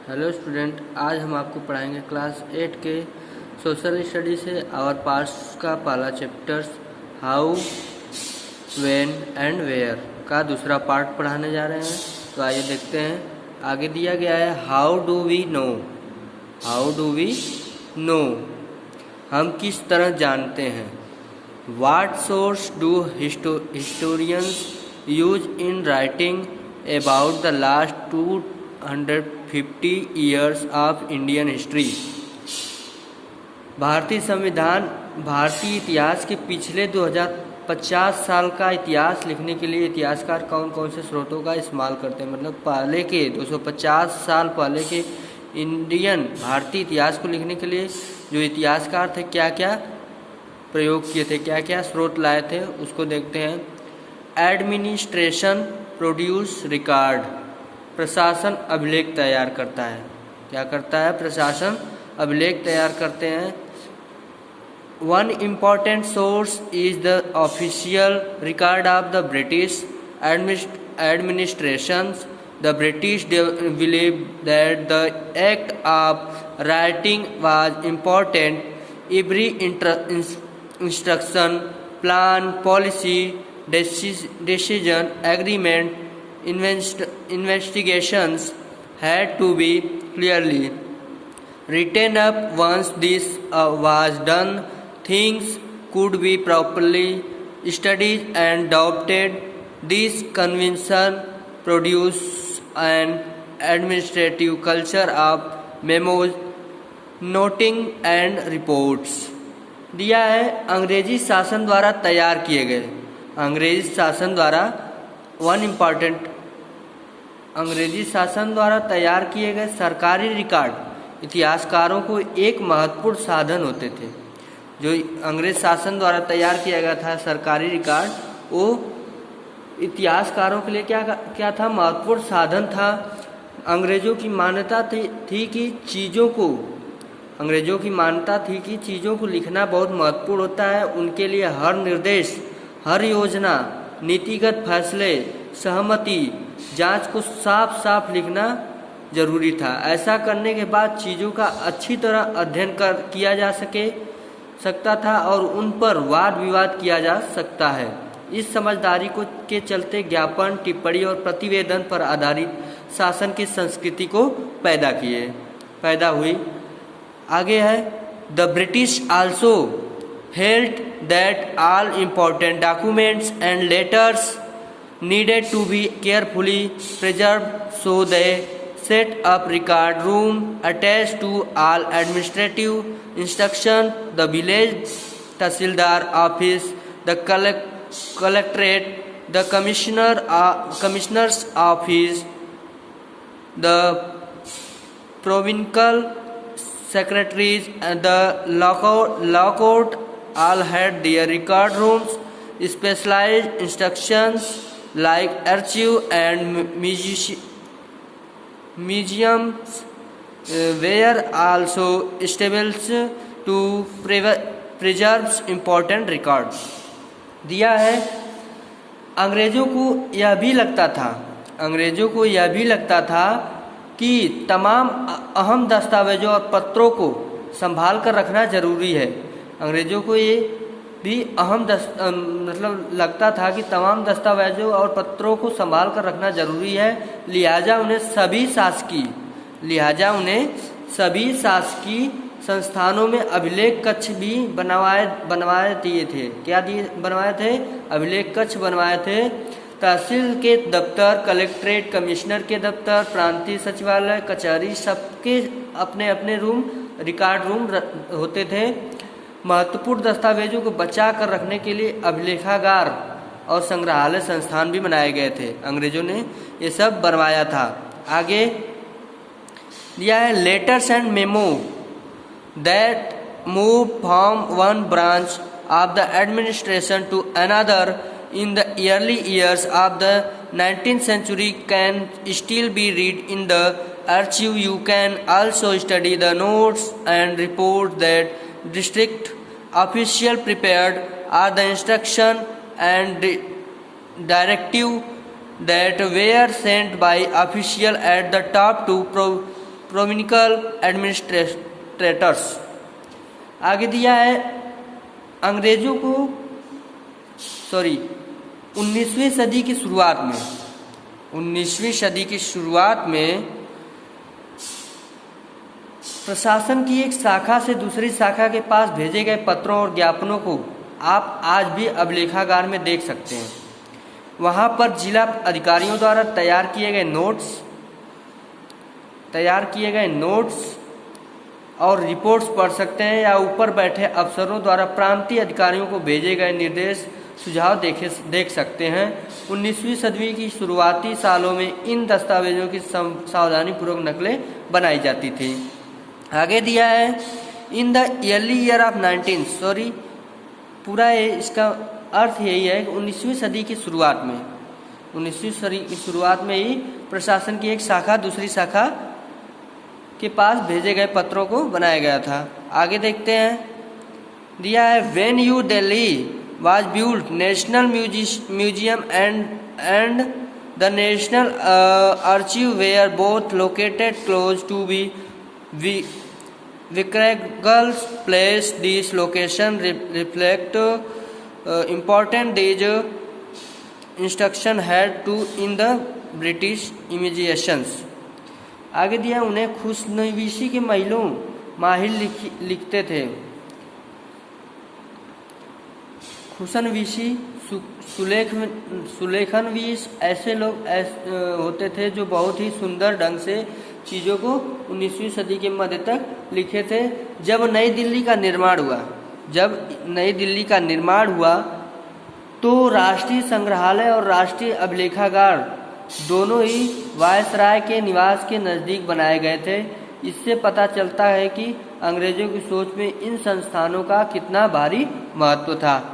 Hello student, आज हम आपको पढ़ाएंगे क्लास 8 के सोशल स्टडी से आवर पास्ट का पहला chapters how, when and where का दूसरा पार्ट पढ़ाने जा रहे हैं। तो आइए देखते हैं। आगे दिया गया है how do we know. How do we know, हम किस तरह जानते हैं। What source do historians use in writing about the last 250 years of Indian history. भारतीय संविधान भारतीय इतिहास के पिछले 2050 साल का इतिहास लिखने के लिए इतिहासकार कौन कौन से स्रोतों का इस्तेमाल करते हैं। मतलब पहले के 250 साल पहले के इंडियन भारतीय इतिहास को लिखने के लिए जो इतिहासकार थे क्या क्या प्रयोग किए थे, क्या क्या स्रोत लाए थे, उसको देखते हैं। एडमिनिस्ट्रेशन प्रोड्यूस रिकॉर्ड, प्रशासन अभिलेख तैयार करता है। क्या करता है? प्रशासन अभिलेख तैयार करते हैं। One important source is the official record of the British administrations. The British believe that the act of writing was important. Every instruction, plan, policy, decision, agreement, investigations had to be clearly written up. Once this was done, things could be properly studied and adopted. This convention produced an administrative culture of memos, noting and reports. दिया है अंग्रेजी शासन द्वारा तैयार किए गए। अंग्रेजी शासन द्वारा अंग्रेजी शासन द्वारा तैयार किए गए सरकारी रिकॉर्ड इतिहासकारों को एक महत्वपूर्ण साधन होते थे। जो अंग्रेज शासन द्वारा तैयार किया गया था सरकारी रिकॉर्ड, वो इतिहासकारों के लिए क्या था? महत्वपूर्ण साधन था। अंग्रेजों की मान्यता थी कि चीज़ों को लिखना बहुत महत्वपूर्ण होता है। उनके लिए हर निर्देश, हर योजना, नीतिगत फैसले, सहमति, जांच को साफ साफ लिखना जरूरी था। ऐसा करने के बाद चीज़ों का अच्छी तरह अध्ययन किया जा सकता था और उन पर वाद विवाद किया जा सकता है। इस समझदारी के चलते ज्ञापन, टिप्पणी और प्रतिवेदन पर आधारित शासन की संस्कृति को पैदा हुई। आगे है the British also held that all important documents and letters needed to be carefully preserved, so they set up record room attached to all administrative instruction. The village tahsildar office, the collectorate, the commissioner's office, the provincial secretaries and the law court all had their record rooms. Specialized instructions like archive and museums were also established to preserve important records. दिया है अंग्रेजों को यह भी लगता था कि तमाम अहम दस्तावेजों और पत्रों को संभाल कर रखना जरूरी है। अंग्रेजों को ये भी मतलब लगता था कि तमाम दस्तावेजों और पत्रों को संभाल कर रखना जरूरी है। लिहाजा उन्हें सभी शासकीय संस्थानों में अभिलेख कक्ष भी बनवाए दिए थे। बनवाए थे? अभिलेख कक्ष बनवाए थे। तहसील के दफ्तर, कलेक्ट्रेट, कमिश्नर के दफ्तर, प्रांतीय सचिवालय, कचहरी, सबके अपने अपने रिकॉर्ड रूम होते थे। महत्वपूर्ण दस्तावेजों को बचा कर रखने के लिए अभिलेखागार और संग्रहालय संस्थान भी बनाए गए थे। अंग्रेजों ने ये सब बनवाया था। आगे दिया है letters and memo that move from one branch of the administration to another in the early years of the 19th century can still be read in the archive. You can also study the notes and reports that district official prepared, or the instruction and directive that were sent by official at the top to provincial administrators. आगे दिया है अंग्रेजों को 19वीं सदी की शुरुआत में 19वीं सदी की शुरुआत में प्रशासन की एक शाखा से दूसरी शाखा के पास भेजे गए पत्रों और ज्ञापनों को आप आज भी अभिलेखागार में देख सकते हैं। वहाँ पर जिला अधिकारियों द्वारा तैयार किए गए नोट्स और रिपोर्ट्स पढ़ सकते हैं, या ऊपर बैठे अफसरों द्वारा प्रांतीय अधिकारियों को भेजे गए निर्देश सुझाव देख सकते हैं। 19वीं सदी की शुरुआती सालों में इन दस्तावेजों की सावधानीपूर्वक नकलें बनाई जाती थी। आगे दिया है in the yearly year of 19 पूरा इसका अर्थ यही है कि 19वीं सदी की शुरुआत में 19वीं सदी की शुरुआत में ही प्रशासन की एक शाखा दूसरी शाखा के पास भेजे गए पत्रों को बनाया गया था। आगे देखते हैं, दिया है when New Delhi was built national museum and the national archive where both located close to be Vikragals place. This location reflect important these instruction had to in the British immigrations। आगे दिया उन्हें खुशनवीसी के माहिर लिखते थे। खुशनवीसी सुलेखनवीस ऐसे लोग होते थे जो बहुत ही सुंदर ढंग से चीज़ों को 19वीं सदी के मध्य तक लिखे थे। जब नई दिल्ली का निर्माण हुआ तो राष्ट्रीय संग्रहालय और राष्ट्रीय अभिलेखागार दोनों ही वायसराय के निवास के नज़दीक बनाए गए थे। इससे पता चलता है कि अंग्रेजों की सोच में इन संस्थानों का कितना भारी महत्व था।